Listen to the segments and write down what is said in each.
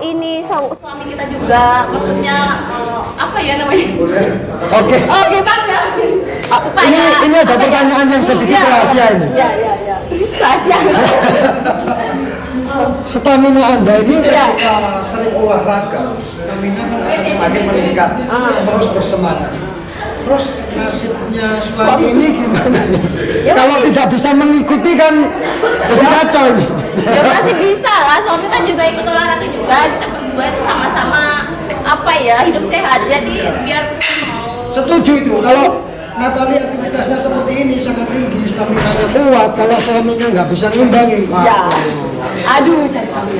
ini suami kita juga, maksudnya apa ya namanya? Oke. Oh, bukan ya. Supaya ini ada pertanyaan yang sedikit rahasia ini. Iya. Rahasia. Stamina Anda ini ketika sering olahraga, stamina kan akan semakin meningkat, terus bersemangat. Terus nasibnya suami ini gimana nih? Ya, kalau tidak bisa mengikuti kan jadi kacau ini. Ya masih bisa lah, suami kan juga ikut olahraga juga, kita berdua itu sama-sama apa ya, hidup sehat, jadi biar mau. Setuju itu, kalau Natalie aktivitasnya seperti ini sangat tinggi, stamina-nya kuat, kalau suaminya nggak bisa ngimbangin. Ya. Aduh, cari suami.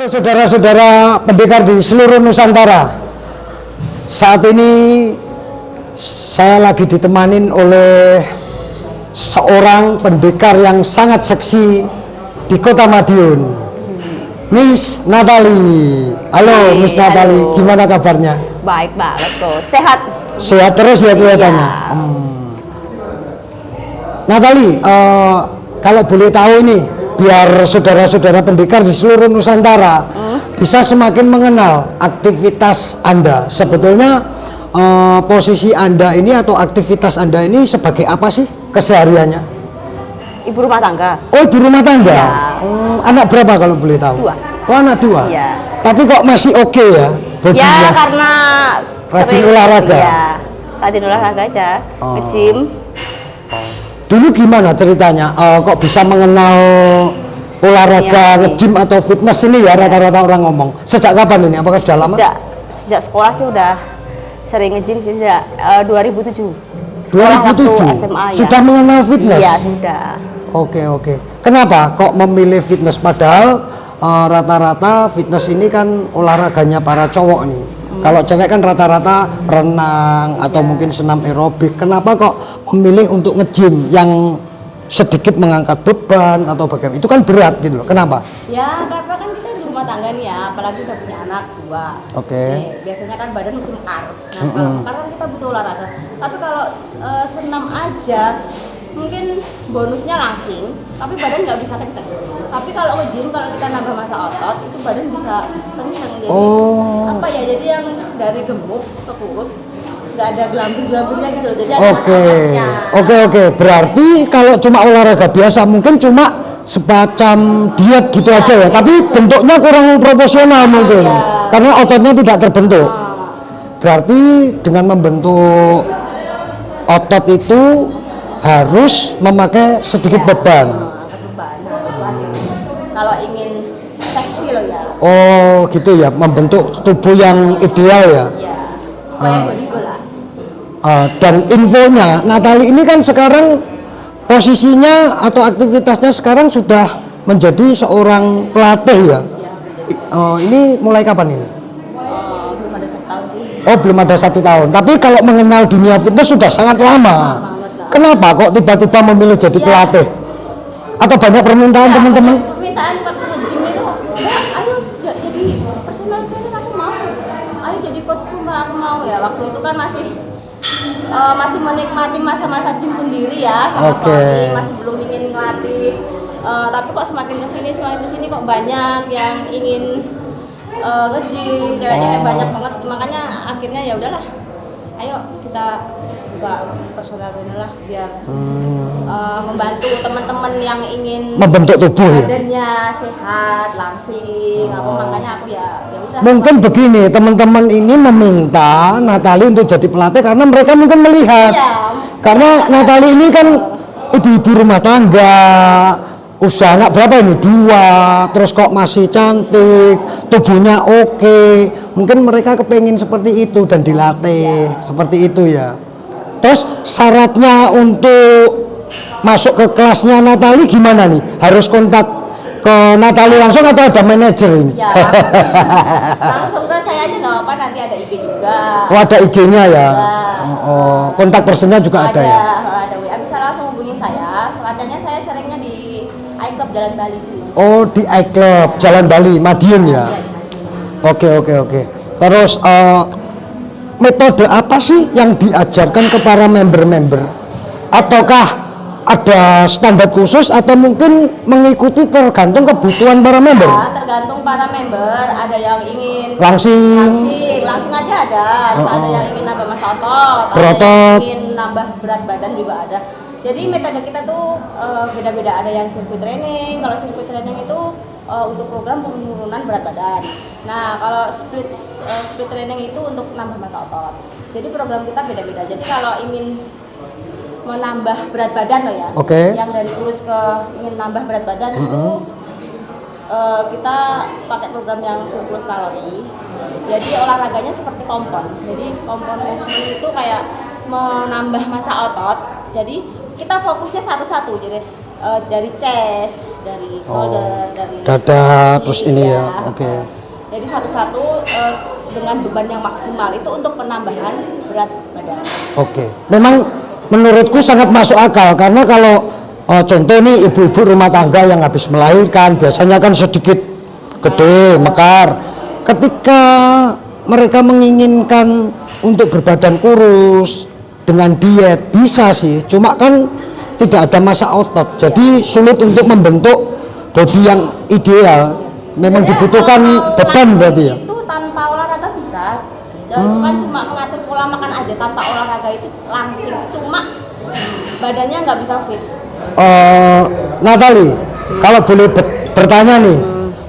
Saudara-saudara pendekar di seluruh Nusantara, saat ini saya lagi ditemanin oleh seorang pendekar yang sangat seksi di Kota Madiun, Miss Natalie. Halo Miss Natalie, gimana kabarnya? Baik banget tuh, sehat. Sehat terus ya kelihatannya. Natalie, kalau boleh tahu ini, biar saudara-saudara pendekar di seluruh Nusantara bisa semakin mengenal aktivitas Anda. Sebetulnya posisi Anda ini atau aktivitas Anda ini sebagai apa sih kesehariannya? Ibu rumah tangga. Oh, ibu rumah tangga. Ya. Anak berapa kalau boleh tahu? 2. Oh, anak 2. Iya. Tapi kok masih oke ya? Bodinya? Ya karena rajin olahraga. Ya, rajin olahraga aja. Nge-gym. Dulu gimana ceritanya? Kok bisa mengenal olahraga, nge-gym atau fitness ini ya rata-rata orang ngomong. Sejak kapan ini? Apakah sudah lama? Sejak sekolah sih udah sering nge-gym sejak 2007. 2007? SMA, sudah ya. Mengenal fitness? Iya, sudah. Oke. Kenapa kok memilih fitness? Padahal rata-rata fitness ini kan olahraganya para cowok nih. Kalau cewek kan rata-rata renang atau mungkin senam aerobik. Kenapa kok memilih untuk nge-gym yang sedikit mengangkat beban atau bagaimana? Itu kan berat gitu loh. Kenapa? Ya karena kan kita di rumah tangga nih ya, apalagi udah punya anak 2. Oke. Biasanya kan badan mesti mekar. Nah kalau mekar kan kita butuh olahraga. Tapi kalau senam aja mungkin bonusnya langsing, tapi badan nggak bisa kenceng. Tapi kalau nge-gym, kalau kita nambah massa otot, itu badan bisa kenceng. Jadi apa ya? Jadi yang dari gemuk ke kurus nggak ada gelambir-gelambirnya gitu. Jadi ada massa ototnya. Oke. Berarti kalau cuma olahraga biasa mungkin cuma semacam diet gitu aja ya. Tapi bentuknya kurang proporsional mungkin. Karena ototnya tidak terbentuk. Berarti dengan membentuk otot itu harus memakai sedikit beban. Harus wajib. Kalau ingin seksi loh ya. Oh gitu ya, membentuk tubuh yang ideal ya. Iya. Supaya body goal lah. Dan infonya, Natalie ini kan sekarang posisinya atau aktivitasnya sekarang sudah menjadi seorang pelatih ya. Ini mulai kapan ini? Belum ada 1 tahun sih. Oh belum ada 1 tahun. Tapi kalau mengenal dunia fitness sudah sangat lama. Kenapa kok tiba-tiba memilih jadi pelatih? Atau banyak permintaan teman-teman? Permintaan waktu nge-gym itu, ayo jadi personal trainer aku mau. Ayo jadi coachku mbak aku mau ya. Waktu itu kan masih menikmati masa-masa gym sendiri ya sama suami, masih belum ingin ngelatih. Tapi kok semakin kesini kok banyak yang ingin nge-gym, cewek-cewek banyak banget. Makanya akhirnya ya udahlah, ayo kita buka personal trainer lah biar membantu teman-teman yang ingin Membentuk tubuh ya. badannya sehat, langsing. Makanya aku ya udah. Mungkin begini, teman-teman ini meminta Natali untuk jadi pelatih karena mereka mungkin melihat. Iya. Karena Natali ini kan ibu-ibu rumah tangga, usia anak berapa ini? 2, terus kok masih cantik, tubuhnya oke. Mungkin mereka kepengin seperti itu dan dilatih seperti itu ya. Terus syaratnya untuk masuk ke kelasnya Natali gimana nih? Harus kontak ke Natali langsung atau ada manajer ini? Ya, langsung ke saya aja nggak apa-apa, nanti ada IG juga. Oh, ada IG-nya ya. Ya. Oh, kontak personnya juga ada ya. Ada WA, bisa langsung hubungin saya. Latihannya saya seringnya di iClub Jalan Bali sini. Oh, di iClub Jalan Bali, Madiun ya. Iya. Oke. Terus metode apa sih yang diajarkan ke para member-member? Ataukah ada standar khusus atau mungkin mengikuti tergantung kebutuhan para member? Ya, tergantung para member. Ada yang ingin Langsing. langsing aja ada. Terus ada yang ingin nambah massa otot, ada Berotot. yang ingin nambah berat badan juga ada. Jadi metode kita tuh beda-beda. Ada yang sirkuit training. Kalau sirkuit training itu untuk program penurunan berat badan. Nah, kalau split training itu untuk nambah massa otot. Jadi program kita beda-beda. Jadi kalau ingin menambah berat badan loh ya, Oke. yang dari kurus ke ingin nambah berat badan itu kita pakai program yang surplus kalori. Jadi olahraganya seperti kompon. Jadi kompon itu kayak menambah massa otot. Jadi kita fokusnya satu-satu. Jadi dari chest, dari shoulder, dari Dada, kaki, terus ini ya. Oke. Jadi satu-satu dengan beban yang maksimal itu untuk penambahan berat badan. Oke. Memang menurutku sangat masuk akal karena kalau contoh nih ibu-ibu rumah tangga yang habis melahirkan biasanya kan sedikit gede, mekar. Ketika mereka menginginkan untuk berbadan kurus dengan diet bisa sih, cuma kan tidak ada massa otot. Jadi sulit untuk membentuk body yang ideal. Memang Sebenarnya dibutuhkan kalau beban berarti ya. Itu tanpa olahraga bisa. Itu kan cuma mengatur pola makan aja, tanpa olahraga itu langsing. Cuma badannya nggak bisa fit. Natali, kalau boleh bertanya nih,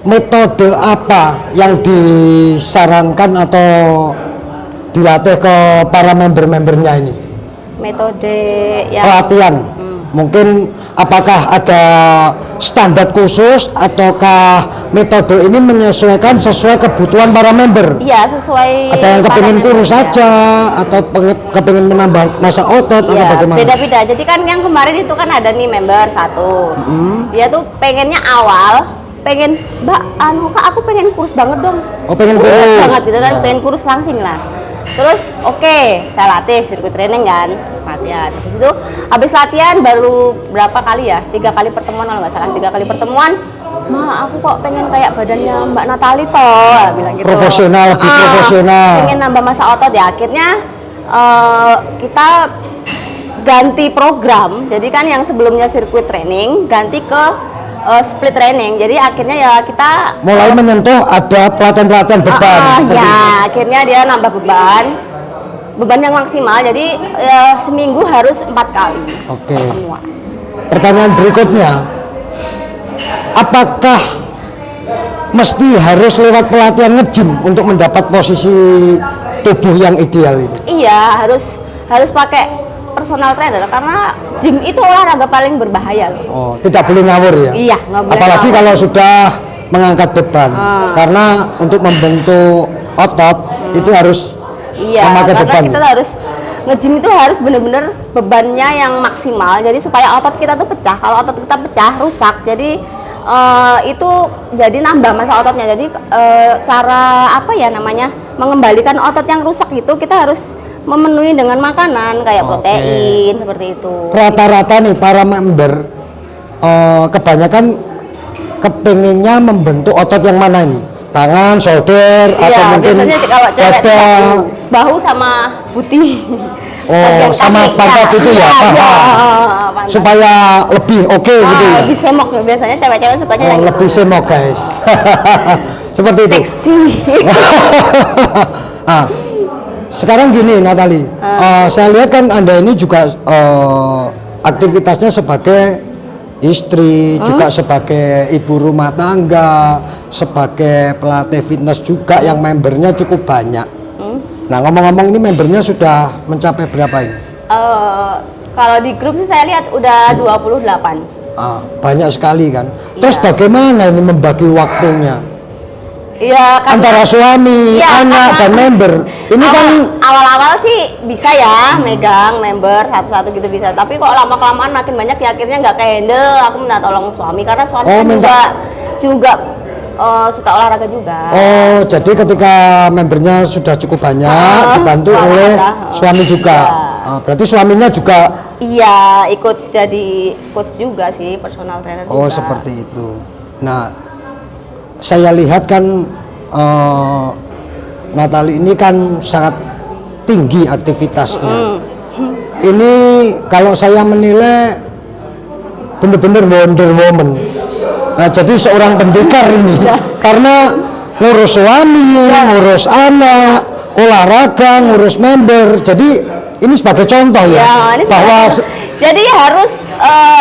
metode apa yang disarankan atau dilatih ke para member-membernya ini? Metode yang Pelatihan. Mungkin apakah ada standar khusus ataukah metode ini menyesuaikan sesuai kebutuhan para member? iya sesuai. Ada yang para kepingin member kurus ya. saja atau kepingin menambah massa otot atau Iya, bagaimana? beda-beda. Jadi kan yang kemarin itu kan ada nih member satu. Dia tuh pengennya awal pengen, Mbak, Kak, aku pengen kurus banget dong. Oh, pengen kurus. banget gitu kan, Ya. pengen kurus langsing lah. Terus saya latih sirkuit training kan, latihan. Habis itu habis latihan baru berapa kali ya? 3 kali pertemuan kalau nggak salah, 3 kali pertemuan. Aku kok pengen kayak badannya Mbak Natali toh, bilang gitu. Proporsional, lebih proporsional. Pengen nambah massa otot ya. Akhirnya kita ganti program. Jadi kan yang sebelumnya sirkuit training ganti ke split training. Jadi akhirnya ya kita Mulai menyentuh ada pelatihan-pelatihan beban. seperti ya, itu. akhirnya dia nambah beban yang maksimal. Jadi seminggu harus 4 kali Oke. pertemuan. Pertanyaan berikutnya, apakah mesti harus lewat pelatihan nge-gym untuk mendapat posisi tubuh yang ideal itu? Iya, harus pakai personal trainer karena gym itu olahraga paling berbahaya loh. Oh, tidak boleh ngawur ya? Iya, nggak boleh Apalagi ngawur. kalau sudah mengangkat beban, karena untuk membentuk otot itu harus Iya, memakai karena beban. kita harus nge-gym itu harus bener-bener bebannya yang maksimal. Jadi supaya otot kita tuh pecah. Kalau otot kita pecah, rusak. Jadi itu jadi nambah massa ototnya. Jadi cara apa ya namanya mengembalikan otot yang rusak itu kita harus memenuhi dengan makanan kayak protein seperti itu. Rata-rata nih para member kebanyakan kepengennya membentuk otot yang mana ini? Tangan, shoulder, atau Iya, mungkin biasanya kalau cewek dada. bahu sama putih. Oh, Bagian sama kaki, pantat itu ya, Iya, paha. pantat. Supaya lebih oke gitu ya. Lebih semok ya, biasanya cewek-cewek sukanya Oh, yang gitu. lebih semok guys. Seperti itu. Seksi. Ah, sekarang gini Natali, saya lihat kan Anda ini juga aktivitasnya sebagai istri, juga sebagai ibu rumah tangga, sebagai pelatih fitness juga yang membernya cukup banyak. Nah, ngomong-ngomong ini membernya sudah mencapai berapa ini? Kalau di grup sih saya lihat udah 28. Banyak sekali kan. Terus bagaimana ini membagi waktunya? Iya, Antara suami, anak, dan member. Ini kan awal-awal sih bisa ya megang member satu-satu gitu bisa. Tapi kok lama-kelamaan makin banyak ya akhirnya nggak kehandle. Aku minta tolong suami karena suami kan juga suka olahraga juga. Oh, jadi ketika membernya sudah cukup banyak dibantu oleh suami juga. Berarti suaminya juga ikut jadi coach juga sih, personal trainer juga. Seperti itu. Nah, saya lihat kan Natali ini kan sangat tinggi aktivitasnya. Ini kalau saya menilai benar-benar Wonder Woman. Nah, jadi seorang pendekar ini karena ngurus suami, ngurus anak, olahraga, ngurus member. Jadi ini sebagai contoh bahwa jadi harus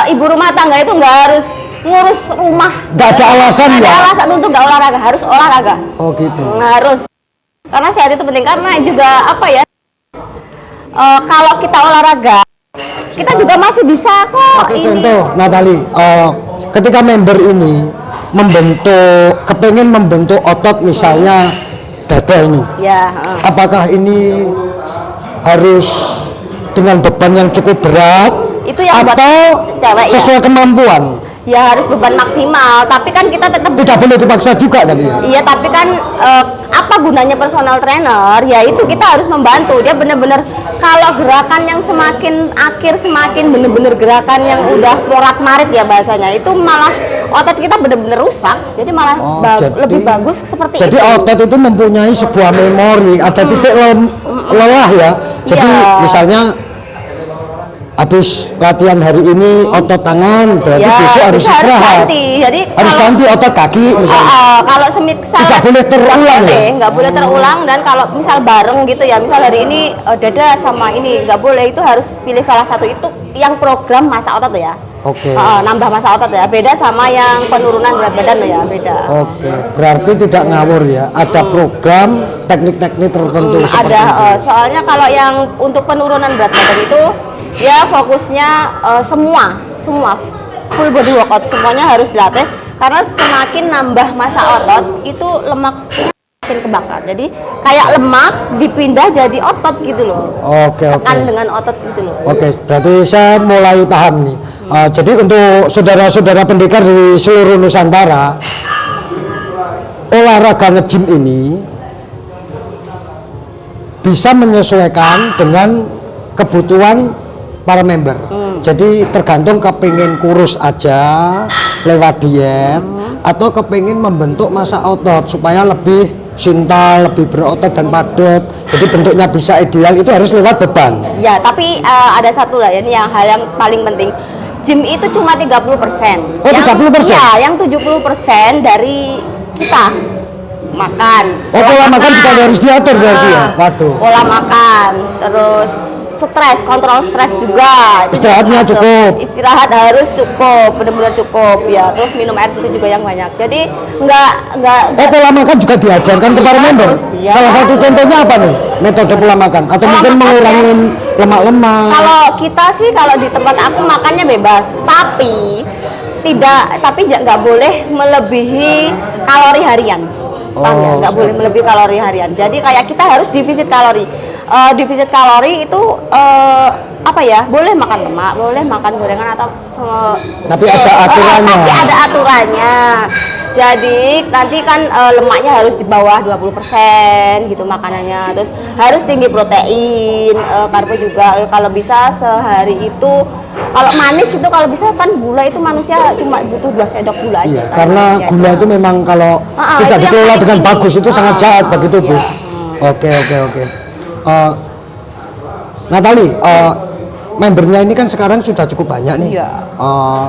ibu rumah tangga itu nggak harus ngurus rumah, nggak ada alasan nggak ada alasan untuk nggak olahraga, harus olahraga. Oh gitu. Harus, karena sehat itu penting, karena juga apa ya, kalau kita olahraga kita juga masih bisa kok. Contoh Natali, ketika member ini kepengen membentuk otot misalnya dada ini, apakah ini harus dengan beban yang cukup berat itu yang atau sesuai kemampuan? Ya harus beban maksimal, tapi kan kita tetap tidak boleh dipaksa juga tapi. Iya, tapi kan apa gunanya personal trainer? Ya itu kita harus membantu dia benar-benar. Kalau gerakan yang semakin akhir, semakin benar-benar gerakan yang udah morat-marit ya bahasanya, itu malah otot kita benar-benar rusak. Jadi malah lebih bagus seperti jadi itu. Jadi otot itu mempunyai sebuah memori, ada titik lelah ya. Jadi misalnya habis latihan hari ini otot tangan, berarti besok harus istirahat. Jadi harus ganti otot kaki misalnya. Kalau tidak boleh terulang nggak boleh terulang. Dan kalau misal bareng gitu ya, misal hari ini dada sama ini nggak boleh, itu harus pilih salah satu itu yang program masa otot ya. Oke. Nambah masa otot ya, beda sama yang penurunan berat badan ya, beda. Oke, berarti tidak ngawur ya, ada program teknik-teknik tertentu seperti ada, itu. Soalnya kalau yang untuk penurunan berat badan itu ya fokusnya semua full body workout, semuanya harus dilatih karena semakin nambah masa otot itu lemak makin kebakar. Jadi kayak lemak dipindah jadi otot gitu loh. Oke. Tekan dengan otot gitu loh. Oke, berarti saya mulai paham nih. Jadi untuk saudara-saudara pendekar di seluruh Nusantara, olahraga nge-gym ini bisa menyesuaikan dengan kebutuhan para member. Jadi tergantung kepingin kurus aja lewat diet atau kepingin membentuk massa otot supaya lebih sintal, lebih berotot dan padat. Jadi bentuknya bisa ideal, itu harus lewat beban. Ya, tapi ada satu lah ini yang hal yang paling penting. Gym itu cuma 30%. Oh, 30%? Ya, yang 70% dari kita makan. Pola makan juga harus diatur berarti ya? Waduh. Pola makan, terus kontrol stres juga. Istirahatnya cukup. Istirahat harus cukup, benar-benar cukup ya. Terus minum air putih juga yang banyak. Jadi nggak. Pola makan juga diajarkan kepada member. Ya. Salah satu contohnya apa nih? Metode pola makan atau pola mungkin mengurangi lemak-lemak. Kalau kita sih kalau di tempat aku makannya bebas, tapi nggak boleh melebihi kalori harian. Nggak boleh melebihi kalori harian. Jadi kayak kita harus defisit kalori. Defisit kalori itu apa ya? Boleh makan lemak, boleh makan gorengan atau tapi ada aturannya. Tapi ada aturannya. Jadi nanti kan lemaknya harus di bawah 20% gitu makanannya. Terus harus tinggi protein, karbo juga. Kalau bisa sehari itu, kalau manis itu kalau bisa kan gula itu manusia cuma butuh 2 sendok gula aja. Iya, karena gula itu memang kalau tidak dikelola dengan bagus itu sangat jahat bagi tubuh. Oke. Natali, membernya ini kan sekarang sudah cukup banyak nih. Iya.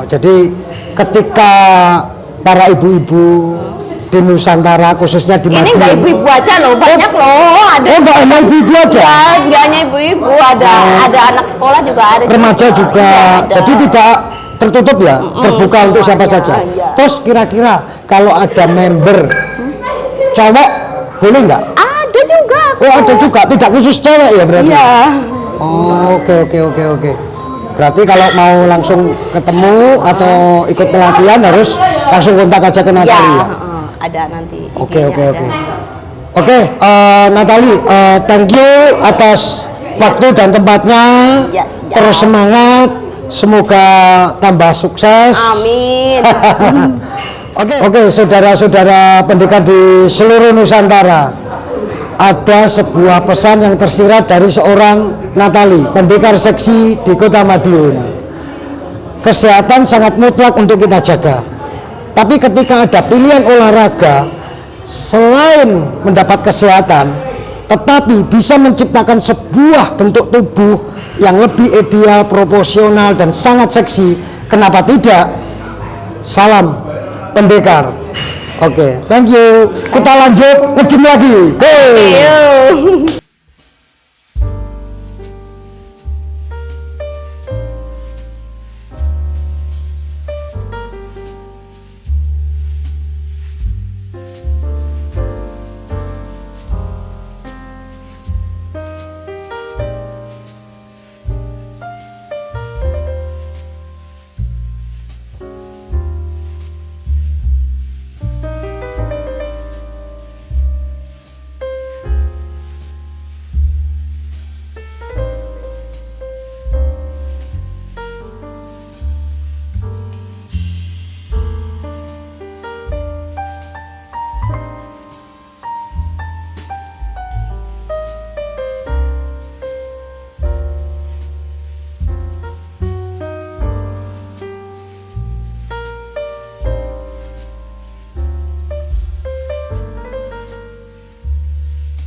Jadi ketika para ibu-ibu di Nusantara khususnya di Ini Madiun. nggak ibu-ibu aja loh, banyak loh. Ada. Oh, nggak hanya ibu-ibu aja. Ya, nggak hanya ibu-ibu, ada anak sekolah juga ada. Remaja juga. Ada. Jadi tidak tertutup ya, terbuka untuk siapa semuanya, saja. iya. Terus kira-kira kalau ada member cowok boleh nggak? Ada juga. Oh, ada juga, tidak khusus cewek ya berarti. Iya. Oh, oke. Berarti kalau mau langsung ketemu atau ikut pelatihan harus langsung kontak aja ke Natali ya. Ada nanti. Oke. IG-nya ada. Oke, Natali, thank you atas waktu dan tempatnya. Ya, siap. Terus semangat, semoga tambah sukses. Amin. Oke, saudara-saudara pendekar di seluruh Nusantara. Ada sebuah pesan yang tersirat dari seorang Natali, pendekar seksi di Kota Madiun. Kesehatan sangat mutlak untuk kita jaga. Tapi ketika ada pilihan olahraga, selain mendapat kesehatan, tetapi bisa menciptakan sebuah bentuk tubuh yang lebih ideal, proporsional, dan sangat seksi, kenapa tidak? Salam pendekar. Oke, thank you. Kita lanjut nge-gym lagi. Go! Ayo.